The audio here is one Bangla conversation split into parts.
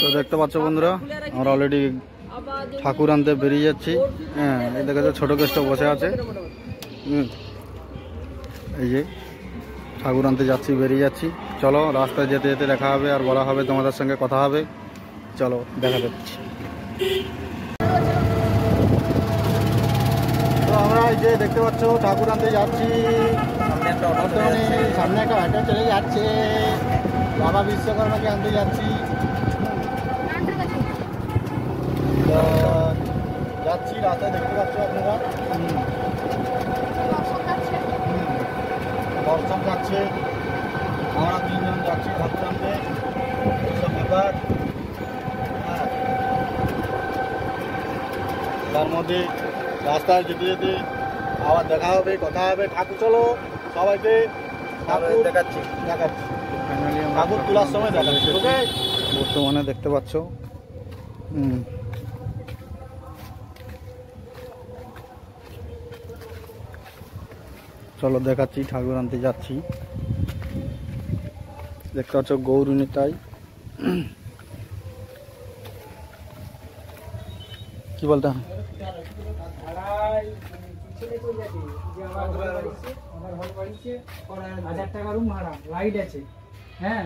তো দেখতে পাচ্ছ বন্ধুরা, আমরা অলরেডি ঠাকুর আনতে বেরিয়ে যাচ্ছি। হ্যাঁ, এই দেখা যাচ্ছে ছোটো কেষ্ট বসে আছে। এই যে ঠাকুর আনতে যাচ্ছি, বেরিয়ে যাচ্ছি। চলো, রাস্তায় যেতে যেতে দেখা হবে আর বলা হবে, তোমাদের সঙ্গে কথা হবে। চলো দেখা যাচ্ছে। তো আমরা এই যে দেখতে পাচ্ছ ঠাকুর আনতে যাচ্ছি। সামনে একটা অটো চলে যাচ্ছে, বাবা বিশ্বকর্মাকে আনতে যাচ্ছি। যাচ্ছি, রাস্তায় দেখতে পাচ্ছ আপনারা দর্শক যাচ্ছে, আমরা 3 জন যাচ্ছি ঠাকুর আনতে। এইসব ব্যাপার। তার মধ্যে রাস্তায় যেতে যেতে আবার দেখা হবে, কথা হবে। ঠাকুর চলো, সবাইকে ঠাকুর দেখাচ্ছি। ফাইনালি ঠাকুর তোলার সময় দেখাচ্ছি। ওকে, বর্তমানে দেখতে পাচ্ছ চলো দেখাচ্ছি, ঠাকুর আনতে যাচ্ছি। দেখতে পাচ্ছ গৌরী তাই কি বলতে হ্যাঁ,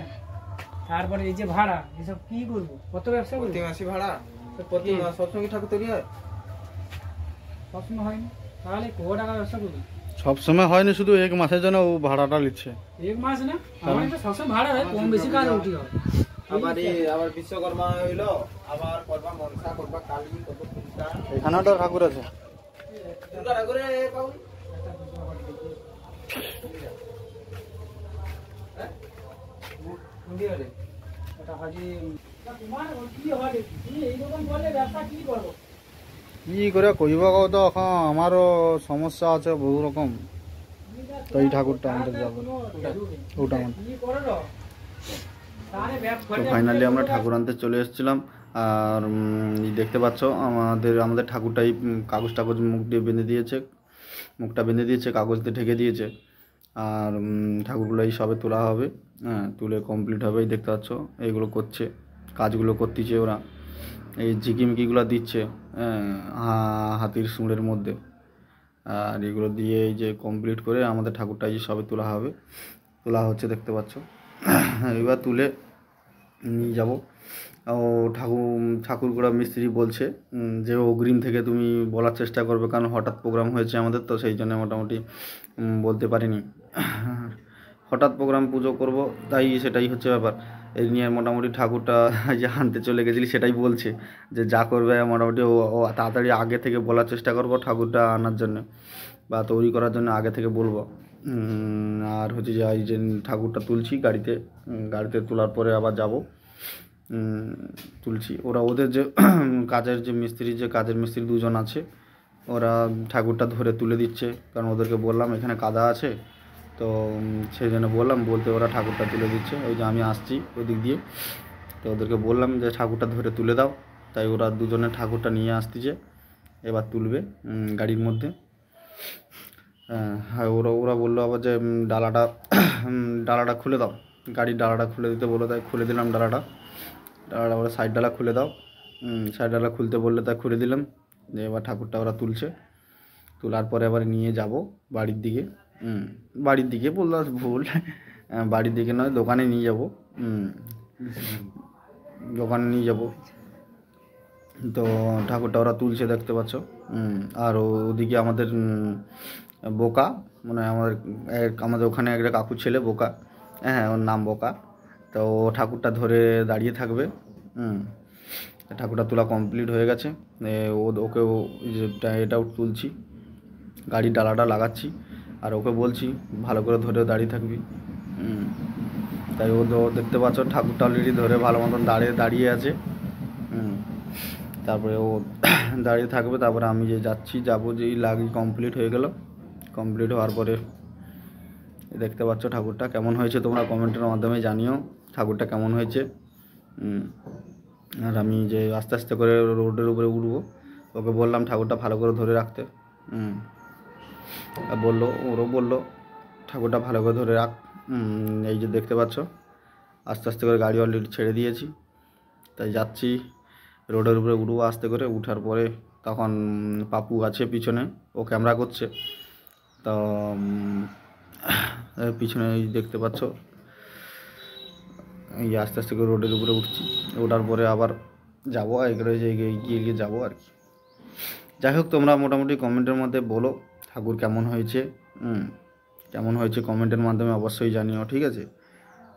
তারপরে এই যে ভাড়া, এসব কি করবো? কত ব্যবসা করবো? মাসি ভাড়া সবসময় ঠাকুর তৈরি হয়? সবসময় হয়নি, তাহলে কত টাকা ব্যবসা করবো? সবসময় হয়নি, শুধু 1 মাসের জন্য ও ভাড়াটা নিচ্ছে। 1 মাস না, আমার তো সবসময় ভাড়া হয়, কম বেশি কাজ উঠি হয়। আবার বিশ্বকর্মা হইলো, আবার করবা মনসা, করবা কালী, কত পূজা। এখানেও তো ঠাকুর আছে। ঠাকুরে পাবো কি করে কইব তো, এখন আমারও সমস্যা আছে বহু রকম। তো এই ঠাকুরটা আনতে যাবো, ওটা তো ফাইনালি আমরা ঠাকুর আনতে চলে এসেছিলাম। আর দেখতে পাচ্ছ আমাদের ঠাকুরটাই কাগজ টাগজ মুখ দিয়ে বেঁধে দিয়েছে, মুখটা বেঁধে দিয়েছে, কাগজ দিয়ে ঢেকে দিয়েছে। আর ঠাকুরগুলো এই সবে তোলা হবে। হ্যাঁ, তুলে কমপ্লিট হবে। এই দেখতে পাচ্ছ এইগুলো করছে, কাজগুলো করতেছে ওরা। এই ঝিকিমিকিগুলো দিচ্ছে হাতির সুঁড়ের মধ্যে। আর এগুলো দিয়ে এই যে কমপ্লিট করে আমাদের ঠাকুরটা এই সবে তোলা হচ্ছে, দেখতে পাচ্ছ। এবার তুলে নিয়ে যাব। ও ঠাকুরগুলো মিস্ত্রি বলছে যে অগ্রিম থেকে তুমি বলার চেষ্টা করবে, কারণ হঠাৎ প্রোগ্রাম হয়েছে আমাদের, তো সেই জন্য মোটামুটি বলতে পারিনি। হঠাৎ প্রোগ্রাম পুজো করব, তাই সেটাই হচ্ছে ব্যাপার। এই নিয়ে মোটামুটি ঠাকুরটা যে আনতে চলে গেছিলি সেটাই বলছে যে যা করবে মোটামুটি ও তাড়াতাড়ি আগে থেকে বলার চেষ্টা করব ঠাকুরটা আনার জন্য বা তৈরি করার জন্য আগে থেকে বলবো। আর হচ্ছে যে এই যে ঠাকুরটা তুলছি গাড়িতে তোলার পরে আবার যাব, তুলছি। ওদের যে কাজের মিস্ত্রি 2 জন আছে, ওরা ঠাকুরটা ধরে তুলে দিচ্ছে, কারণ ওদেরকে বললাম এখানে কাদা আছে, তো সেই জন্য বলতে ওরা ঠাকুরটা তুলে দিচ্ছে। ওই যে আমি আসছি ওই দিক দিয়ে, তো ওদেরকে বললাম যে ঠাকুরটা ধরে তুলে দাও, তাই ওরা 2 জনে ঠাকুরটা নিয়ে আসতেছে, এবার তুলবে গাড়ির মধ্যে। হ্যাঁ, ওরা বললো আবার যে ডালাটা খুলে দাও, গাড়ির ডালাটা খুলে দিতে বললো, তাই খুলে দিলাম ডালাটা। ওরা সাইড ডালা খুলে দাও, সাইড ডালা খুলতে বললে তাই খুলে দিলাম। যে এবার ঠাকুরটা ওরা তুলছে, তোলার পরে আবার নিয়ে যাব বাড়ির দিকে। বললো ভুল, বাড়ির দিকে নয়, দোকানে নিয়ে যাব। তো ঠাকুরটা ওরা তুলছে, দেখতে পাচ্ছ। আর ওদিকে আমাদের বোকা, মানে আমাদের ওখানে একটা কাকুর ছেলে বোকা, হ্যাঁ ওর নাম বোকা, তো ও ঠাকুরটা ধরে দাঁড়িয়ে থাকবে। ঠাকুরটা তোলা কমপ্লিট হয়ে গেছে। ওকে এটাও তুলছি, গাড়ির ডালাটা লাগাচ্ছি, আর ওকে বলছি ভালো করে ধরে দাঁড়িয়ে থাকবি। তাই ও দেখতে পাচ্ছ ঠাকুরটা অলরেডি ধরে ভালো মতন দাঁড়িয়ে আছে। তারপরে ও দাঁড়িয়ে থাকবে, তারপরে আমি যে যাবো, যেই লাগি কমপ্লিট হয়ে গেল। কমপ্লিট হওয়ার পরে দেখতে পাচ্ছ ঠাকুরটা কেমন হয়েছে, তোমরা কমেন্টের মাধ্যমে জানিও ঠাকুরটা কেমন হয়েছে। আর আমি যে আস্তে আস্তে করে রোডের উপরে উঠবো, ওকে বললাম ঠাকুরটা ভালো করে ধরে রাখতে। ওরও বললো ঠাকুরটা ভালো করে ধরে রাখ। এই যে দেখতে পাচ্ছ আস্তে আস্তে করে গাড়ি অলরেডি ছেড়ে দিয়েছি। তাই যাচ্ছি, রোডের উপরে উঠবো আস্তে করে। উঠার পরে তখন পাপু আছে পিছনে, ও ক্যামেরা করছে। তো পিছনে দেখতে পাচ্ছ, এই আস্তে আস্তে করে রোডের উপরে উঠছি। ওঠার পরে আবার যাবো এগুলো গিয়ে যাবো আর কি। যাই হোক, তোমরা মোটামুটি কমেন্টের মধ্যে বলো ঠাকুর কেমন হয়েছে। কেমন হয়েছে কমেন্টের মাধ্যমে অবশ্যই জানিও, ঠিক আছে?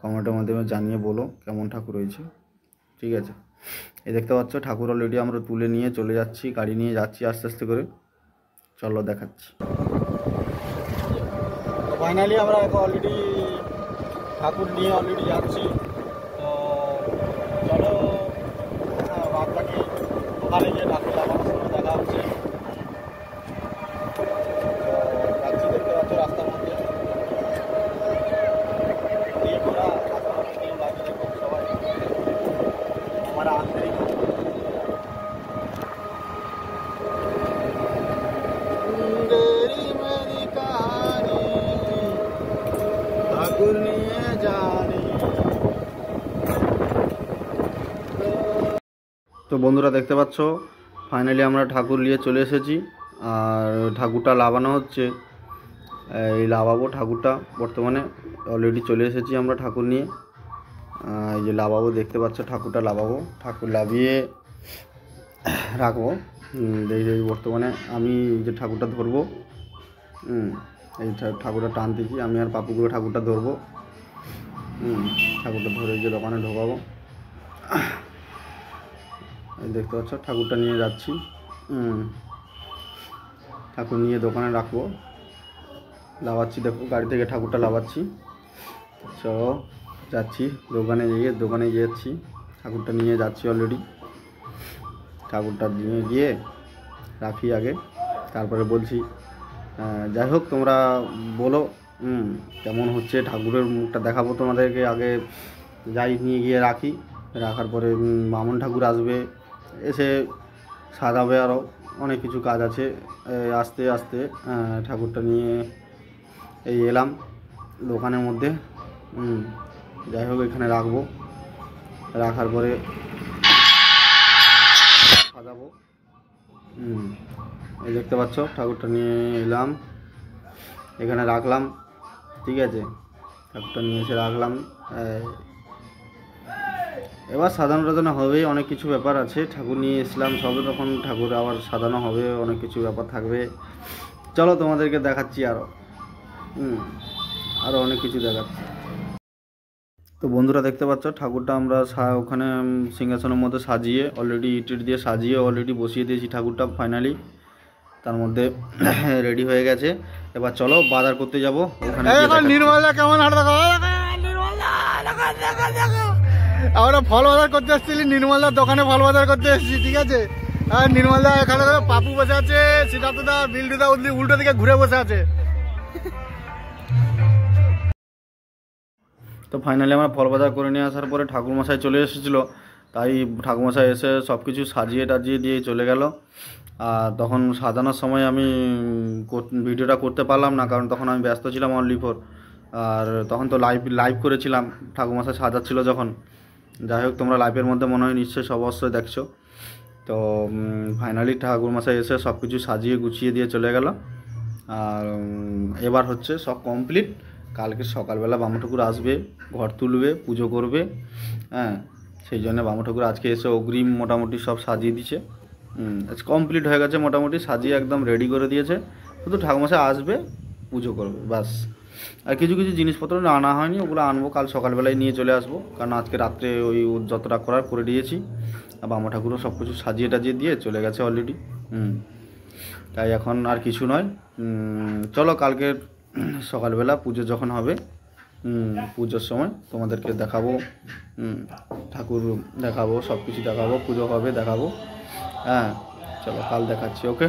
কমেন্টের মাধ্যমে জানিয়ে বলো কেমন ঠাকুর হয়েছে, ঠিক আছে? এই দেখতে পাচ্ছ ঠাকুর অলরেডি আমরা তুলে নিয়ে চলে যাচ্ছি, গাড়ি নিয়ে যাচ্ছি আস্তে আস্তে করে। চলো দেখাচ্ছি। ফাইনালি আমরা অলরেডি ঠাকুর নিয়ে যাচ্ছি। তো চলো বাদ বাকি ওখানে গিয়ে ঠাকুর লাগানোর সময় দেখা হচ্ছে। যাচ্ছি, দেখতে পাচ্ছ রাস্তার মধ্যে দিয়ে ঘোরা লাগিয়ে দেখো সবাই আমার আন্তরিক ঠাকুর নিয়ে জানি। তো বন্ধুরা দেখতে পাচ্ছ ফাইনালি আমরা ঠাকুর নিয়ে চলে এসেছি। আর ঠাকুরটা লাগানো হচ্ছে, এই লাগাবো ঠাকুরটা। বর্তমানে অলরেডি চলে এসেছি আমরা ঠাকুর নিয়ে। এই যে লাগাবো, দেখতে পাচ্ছ ঠাকুরটা লাগাবো। ঠাকুর লাগিয়ে রাখবো। বর্তমানে আমি যে ঠাকুরটা ধরবো, এই ঠাকুরটা টানতেছি আমি আর পাপুগুলো। ঠাকুরটা ধরবো, ঠাকুরটা ধরে যে দোকানে ঢোকাবো। এই দেখতে পাচ্ছ ঠাকুরটা নিয়ে যাচ্ছি। ঠাকুর নিয়ে দোকানে রাখবো, লাগাচ্ছি। দেখো গাড়ি থেকে ঠাকুরটা লাগাচ্ছি। চলো যাচ্ছি দোকানে যাচ্ছি, ঠাকুরটা নিয়ে যাচ্ছি অলরেডি। ঠাকুরটা নিয়ে গিয়ে রাখি আগে, তারপরে বলছি। যাই হোক, তোমরা বলো কেমন হচ্ছে। ঠাকুরের মুখটা দেখাবো তোমাদেরকে। আগে যাই নিয়ে গিয়ে রাখি, রাখার পরে বামন ঠাকুর আসবে, এসে সাজাবে, আরও অনেক কিছু কাজ আছে। আস্তে আস্তে ঠাকুরটা নিয়ে এই এলাম দোকানের মধ্যে। যাই হোক, এখানে রাখবো, রাখার পরে সাজাবো। এই দেখতে পাচ্ছ ঠাকুরটা নিয়ে এলাম, এখানে রাখলাম, ঠিক আছে? ঠাকুরটা নিয়ে এসে রাখলাম। এবার সাজানো হবে, অনেক কিছু ব্যাপার আছে। ঠাকুর নিয়ে এসলাম সবে, তখন ঠাকুর আবার সাজানো হবে, অনেক কিছু ব্যাপার থাকবে। চলো তোমাদেরকে দেখাচ্ছি আরও অনেক কিছু দেখাচ্ছি। তো বন্ধুরা দেখতে পাচ্ছ ঠাকুরটা আমরা ওখানে সিংহাসনের মধ্যে সাজিয়ে অলরেডি ইট দিয়ে সাজিয়ে অলরেডি বসিয়ে দিয়েছি ঠাকুরটা। ফাইনালি তার মধ্যে রেডি হয়ে গেছে। এবার চলো বাজার করতে যাবো ওখানে। নির্মলা কেমন হাঁটা আমরা ফল বাজার করতে এসেছিলি, নির্মলার দোকানে ফল বাজার করতে এসেছি, ঠিক আছে? আর নির্মলা এখানে পাপু বসে আছে, সিদ্ধার্থদা বিল্ডুদা উল্টো দিকে ঘুরে বসে আছে। তো ফাইনালি আমরা ফল বাজার করে নিয়ে আসার পরে ঠাকুরমশাই চলে এসেছিলো। তাই ঠাকুরমশাই এসে সব কিছু সাজিয়ে টাজিয়ে দিয়ে চলে গেল। আর তখন সাজানোর সময় আমি ভিডিওটা করতে পারলাম না, কারণ তখন আমি ব্যস্ত ছিলাম অনলি ফর। আর তখন তো লাইভ করেছিলাম ঠাকুরমশাই সাজাচ্ছিল যখন। যাই হোক, তোমরা লাইভের মধ্যে মনে হয় নিশ্চয়ই সব অবশ্যই দেখছো। তো ফাইনালি ঠাকুরমশাই এসে সব কিছু সাজিয়ে গুছিয়ে দিয়ে চলে গেল। আর এবার হচ্ছে সব কমপ্লিট। কালকে সকালবেলা বামু ঠাকুর আসবে, ঘর তুলবে, পুজো করবে। সেই জন্য বামু ঠাকুর আজকে এসে অগ্রিম মোটামুটি সব সাজিয়ে দিচ্ছে। কমপ্লিট হয়ে গেছে মোটামুটি, সাজিয়ে একদম রেডি করে দিয়েছে। শুধু ঠাকুরমশাই আসবে, পুজো করবে, বাস। আর কিছু কিছু জিনিসপত্র আনা হয়নি, ওগুলো আনবো কাল সকালবেলায় নিয়ে চলে আসবো। কারণ আজকে রাত্রে ওই যতটা করার করে দিয়েছি। আর বামু ঠাকুরও সব কিছু সাজিয়ে টাজিয়ে দিয়ে চলে গেছে অলরেডি। তাই এখন আর কিছু নয়। চলো কালকে সকালবেলা পুজো যখন হবে, পুজোর সময় তোমাদেরকে দেখাবো, ঠাকুর দেখাবো, সব কিছু দেখাবো, পুজো হবে দেখাবো। চলো কাল দেখাচ্ছি, ওকে।